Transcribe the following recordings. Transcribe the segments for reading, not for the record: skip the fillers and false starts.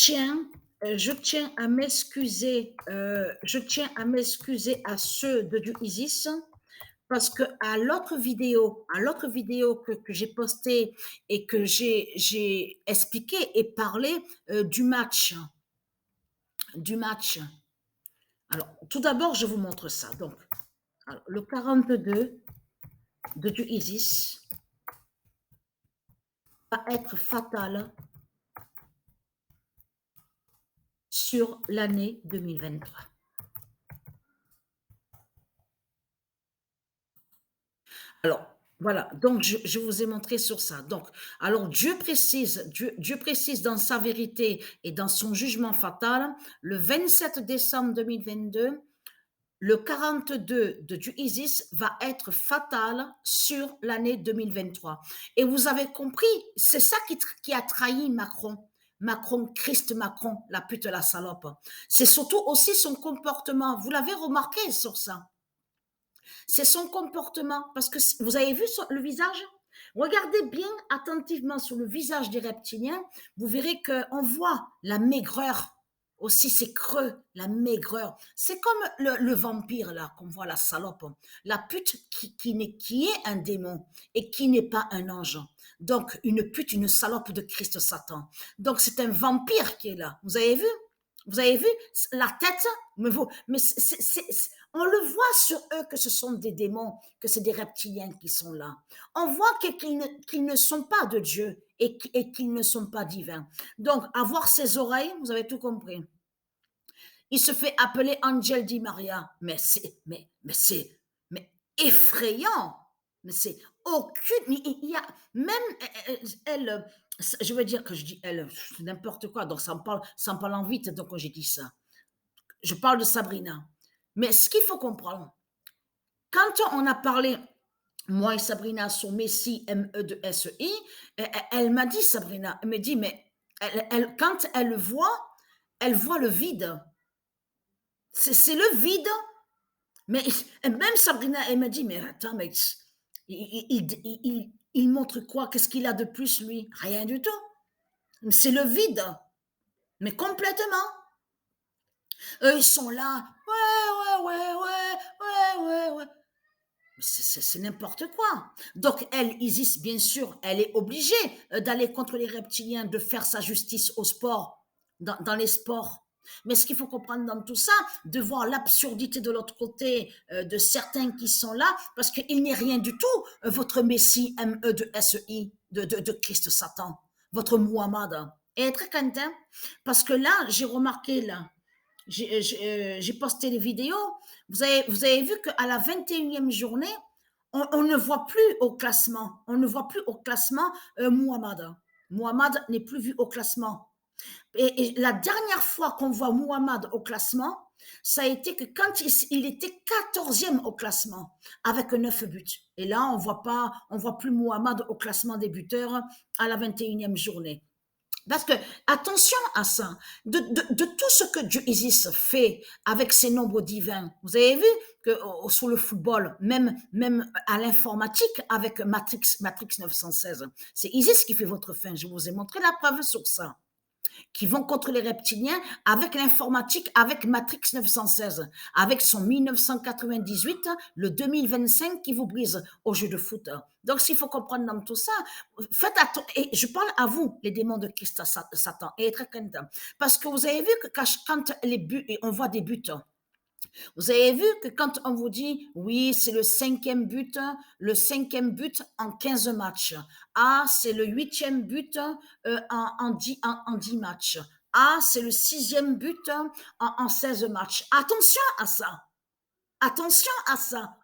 Tiens, je tiens à m'excuser, à ceux de du ISIS parce que à l'autre vidéo que j'ai postée et que j'ai expliqué et parlé, du match. Alors, tout d'abord, je vous montre ça. Donc, alors, le 42 du ISIS va être fatal sur l'année 2023. Alors, voilà, donc je vous ai montré sur ça. Donc, alors Dieu précise dans sa vérité et dans son jugement fatal, le 27 décembre 2022, le 42 du ISIS va être fatal sur l'année 2023. Et vous avez compris, c'est ça qui a trahi Macron. Macron, Christ Macron, la pute, la salope. C'est surtout aussi son comportement. Vous l'avez remarqué sur ça. C'est son comportement. Parce que vous avez vu le visage. Regardez bien attentivement sur le visage des reptiliens. Vous verrez qu'on voit la maigreur. Aussi, c'est creux, la maigreur. C'est comme le vampire, là, qu'on voit, la salope. La pute qui est un démon et qui n'est pas un ange. Donc, une pute, une salope de Christ Satan. Donc, c'est un vampire qui est là. Vous avez vu? Vous avez vu la tête? Mais on le voit sur eux que ce sont des démons, que c'est des reptiliens qui sont là. On voit qu'ils ne sont pas de Dieu et qu'ils ne sont pas divins. Donc, avoir ses oreilles, vous avez tout compris. Il se fait appeler Angel Di Maria. Mais effrayant. Mais c'est aucune. Il y a même elle. Je veux dire que je dis elle, n'importe quoi. Donc ça me parle en vite. Donc quand j'ai dit ça, je parle de Sabrina. Mais ce qu'il faut comprendre, quand on a parlé, moi et Sabrina, sur Messi, MEI, elle m'a dit, Sabrina, elle me dit, mais quand elle voit le vide. C'est le vide. Mais même Sabrina, elle me dit, mais attends, mais il montre quoi? Qu'est-ce qu'il a de plus, lui? Rien du tout. C'est le vide, mais complètement. Eux, ils sont là. Ouais, ouais, ouais, ouais, ouais, ouais, ouais. C'est n'importe quoi. Donc, elle, Isis, bien sûr, elle est obligée d'aller contre les reptiliens, de faire sa justice au sport, dans les sports. Mais ce qu'il faut comprendre dans tout ça, de voir l'absurdité de l'autre côté, de certains qui sont là, parce qu'il n'est rien du tout, votre Messie, MEI, de Christ Satan, votre Muhammad. Et très content, parce que là, j'ai remarqué, là, j'ai posté les vidéos. Vous avez vu qu'à la 21e journée, on ne voit plus au classement. On ne voit plus au classement Muhammad. Muhammad n'est plus vu au classement. Et la dernière fois qu'on voit Muhammad au classement, ça a été que quand il était 14e au classement, avec 9 buts. Et là, on voit plus Muhammad au classement des buteurs à la 21e journée. Parce que, attention à ça, de tout ce que Dieu Isis fait avec ses nombres divins, vous avez vu que sur le football, même à l'informatique avec Matrix 916, c'est Isis qui fait votre fin. Je vous ai montré la preuve sur ça, qui vont contre les reptiliens avec l'informatique, avec Matrix 916, avec son 1998, le 2025 qui vous brise au jeu de foot. Donc, s'il faut comprendre dans tout ça, faites attention. Et je parle à vous, les démons de Christ Satan, et très content. Parce que vous avez vu que quand les buts, on voit des buts, vous avez vu que quand on vous dit, oui, c'est le cinquième but en 15 matchs. Ah, c'est le huitième but en 10 matchs. Ah, c'est le sixième but en 16 matchs. Attention à ça. Attention à ça.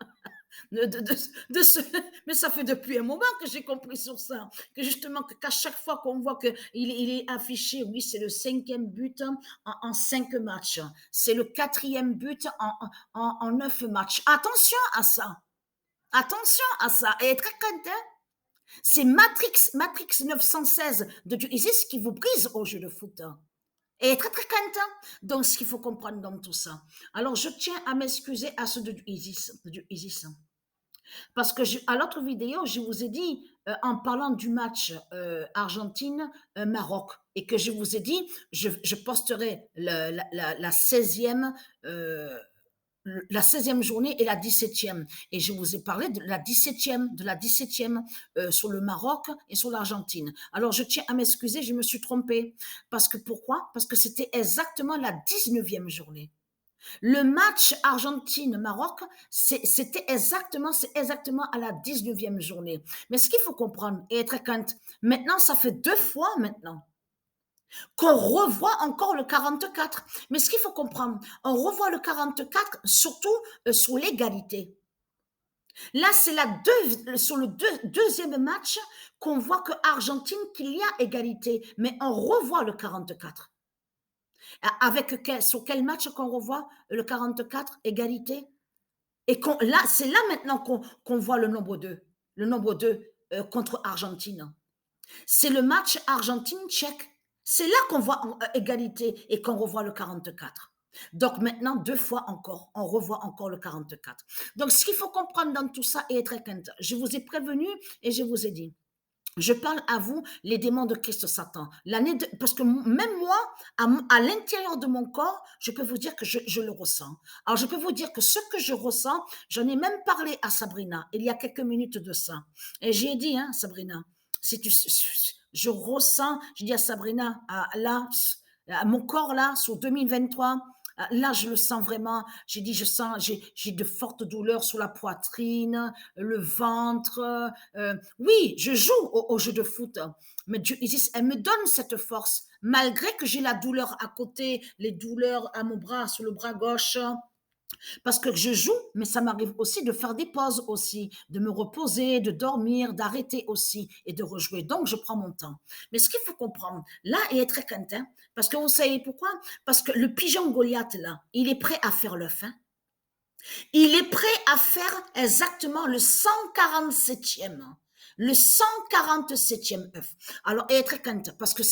de, de, de ce... Mais ça fait depuis un moment que j'ai compris sur ça, que justement qu'à chaque fois qu'on voit qu'il est affiché, oui, c'est le cinquième but en 5 matchs, c'est le quatrième but en 9 matchs. Attention à ça, et très content. C'est Matrix 916 de Isis qui vous brise au jeu de foot. Et très content. Donc, ce qu'il faut comprendre dans tout ça. Alors, je tiens à m'excuser à ceux de Isis. Parce que à l'autre vidéo, je vous ai dit, en parlant du match Argentine-Maroc et que je vous ai dit, je posterai la 16e, la 16e journée et la 17e. Et je vous ai parlé de la 17e sur le Maroc et sur l'Argentine. Alors, je tiens à m'excuser, je me suis trompée. Parce que pourquoi? Parce que c'était exactement la 19e journée. Le match Argentine-Maroc, c'est exactement à la 19e journée. Mais ce qu'il faut comprendre et être crainte, maintenant, ça fait 2 fois maintenant qu'on revoit encore le 44. Mais ce qu'il faut comprendre, on revoit le 44 surtout sur l'égalité. Là, c'est sur le deuxième match qu'on voit que Argentine, qu'il y a égalité, mais on revoit le 44. Sur quel match qu'on revoit le 44, égalité? Et là, c'est là maintenant qu'on voit le nombre 2, contre Argentine. C'est le match Argentine-Tchèque. C'est là qu'on voit égalité et qu'on revoit le 44. Donc maintenant, 2 fois encore, on revoit encore le 44. Donc ce qu'il faut comprendre dans tout ça et être atteinte, je vous ai prévenu et je vous ai dit, je parle à vous, les démons de Christ Satan. Parce que même moi, à l'intérieur de mon corps, je peux vous dire que je le ressens. Alors, je peux vous dire que ce que je ressens, j'en ai même parlé à Sabrina, il y a quelques minutes de ça. Et j'ai dit, hein, Sabrina, si je ressens, je dis à Sabrina, là, mon corps, là, sur 2023, là, je le sens vraiment. J'ai dit, j'ai de fortes douleurs sur la poitrine, le ventre. Oui, je joue au jeu de foot, mais Dieu, elle me donne cette force, malgré que j'ai la douleur à côté, les douleurs à mon bras, sur le bras gauche, parce que je joue, mais ça m'arrive aussi de faire des pauses aussi, de me reposer, de dormir, d'arrêter aussi et de rejouer. Donc, je prends mon temps. Mais ce qu'il faut comprendre, là, il est très quentin, parce que vous savez pourquoi? Parce que le pigeon Goliath, là, il est prêt à faire le fin. Il est prêt à faire exactement le 147e. Le 147e œuf. Alors, il est très quentin, parce que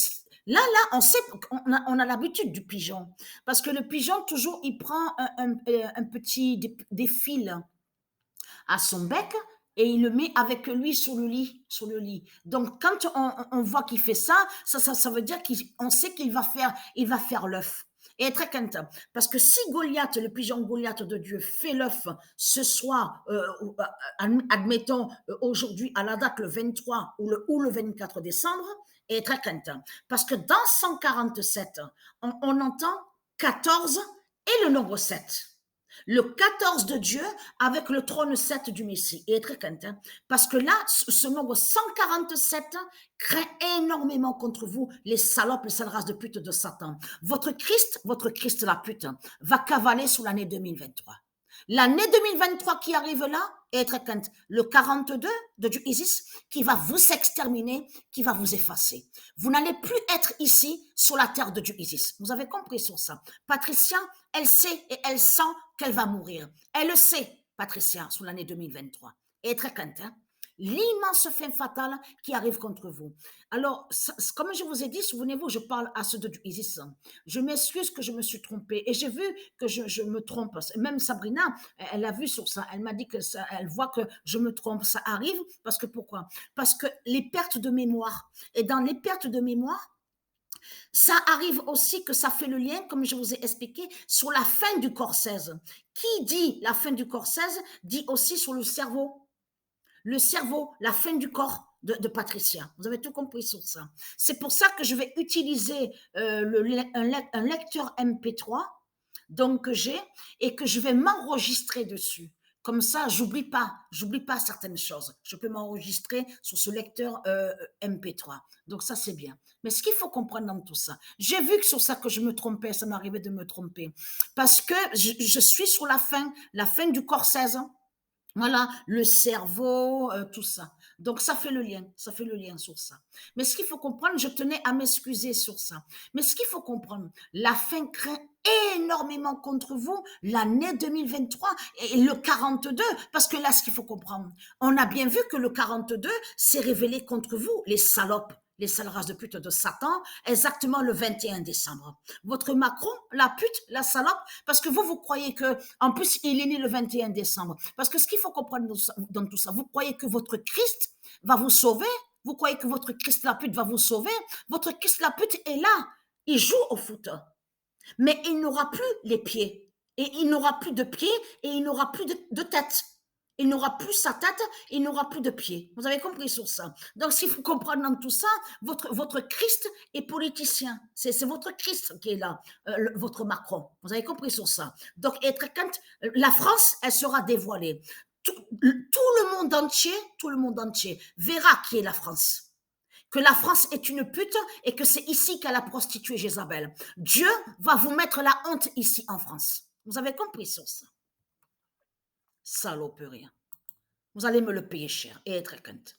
là, on sait, on a l'habitude du pigeon. Parce que le pigeon, toujours, il prend un petit des fils à son bec et il le met avec lui sur le lit. Donc, quand on voit qu'il fait ça veut dire qu'on sait qu'il va faire l'œuf. Et très content. Parce que si Goliath, le pigeon Goliath de Dieu, fait l'œuf ce soir, admettons aujourd'hui à la date le 23 ou le 24 décembre, et très content. Parce que dans 147, on entend 14 et le nombre 7. Le 14 de Dieu avec le trône 7 du Messie. Et très content. Parce que là, ce nombre 147 craint énormément contre vous les salopes, les sales races de pute de Satan. Votre Christ la pute, va cavaler sous l'année 2023. L'année 2023 qui arrive là est très quinte. Le 42 de Dieu Isis qui va vous exterminer, qui va vous effacer. Vous n'allez plus être ici sur la terre de Dieu Isis. Vous avez compris sur ça. Patricia, elle sait et elle sent qu'elle va mourir. Elle le sait, Patricia, sur l'année 2023. Et très quinte, hein? L'immense fin fatale qui arrive contre vous. Alors, comme je vous ai dit, souvenez-vous, je parle à ceux de Isis. Je m'excuse que je me suis trompée et j'ai vu que je me trompe. Même Sabrina, elle a vu sur ça. Elle m'a dit que elle voit que je me trompe. Ça arrive parce que pourquoi? Parce que les pertes de mémoire. Et dans les pertes de mémoire, ça arrive aussi que ça fait le lien, comme je vous ai expliqué, sur la fin du corps 16. Qui dit la fin du corps 16 dit aussi sur le cerveau. Le cerveau, la fin du corps de Patricia. Vous avez tout compris sur ça. C'est pour ça que je vais utiliser un lecteur MP3 donc, que j'ai et que je vais m'enregistrer dessus. Comme ça, j'oublie pas certaines choses. Je peux m'enregistrer sur ce lecteur MP3. Donc ça, c'est bien. Mais ce qu'il faut comprendre dans tout ça, j'ai vu que sur ça que je me trompais, ça m'arrivait de me tromper. Parce que je suis sur la fin du corps 16 ans. Voilà, le cerveau, tout ça. Donc ça fait le lien sur ça. Mais ce qu'il faut comprendre, je tenais à m'excuser sur ça. Mais ce qu'il faut comprendre, la fin craint énormément contre vous l'année 2023 et le 42, parce que là, ce qu'il faut comprendre, on a bien vu que le 42 s'est révélé contre vous, les salopes. Les sales races de pute de Satan, exactement le 21 décembre. Votre Macron, la pute, la salope, parce que vous croyez que, en plus, il est né le 21 décembre. Parce que ce qu'il faut comprendre dans tout ça, vous croyez que votre Christ va vous sauver? Vous croyez que votre Christ la pute va vous sauver? Votre Christ la pute est là. Il joue au foot. Mais il n'aura plus les pieds. Et il n'aura plus de pieds et il n'aura plus de tête. Il n'aura plus sa tête, il n'aura plus de pieds. Vous avez compris sur ça. Donc, s'il faut comprendre dans tout ça, votre Christ est politicien. C'est votre Christ qui est là, votre Macron. Vous avez compris sur ça. Donc, quand la France, elle sera dévoilée. Tout le monde entier verra qui est la France. Que la France est une pute et que c'est ici qu'elle a prostitué Jézabel. Dieu va vous mettre la honte ici en France. Vous avez compris sur ça? Saloperie. Vous allez me le payer cher et être content.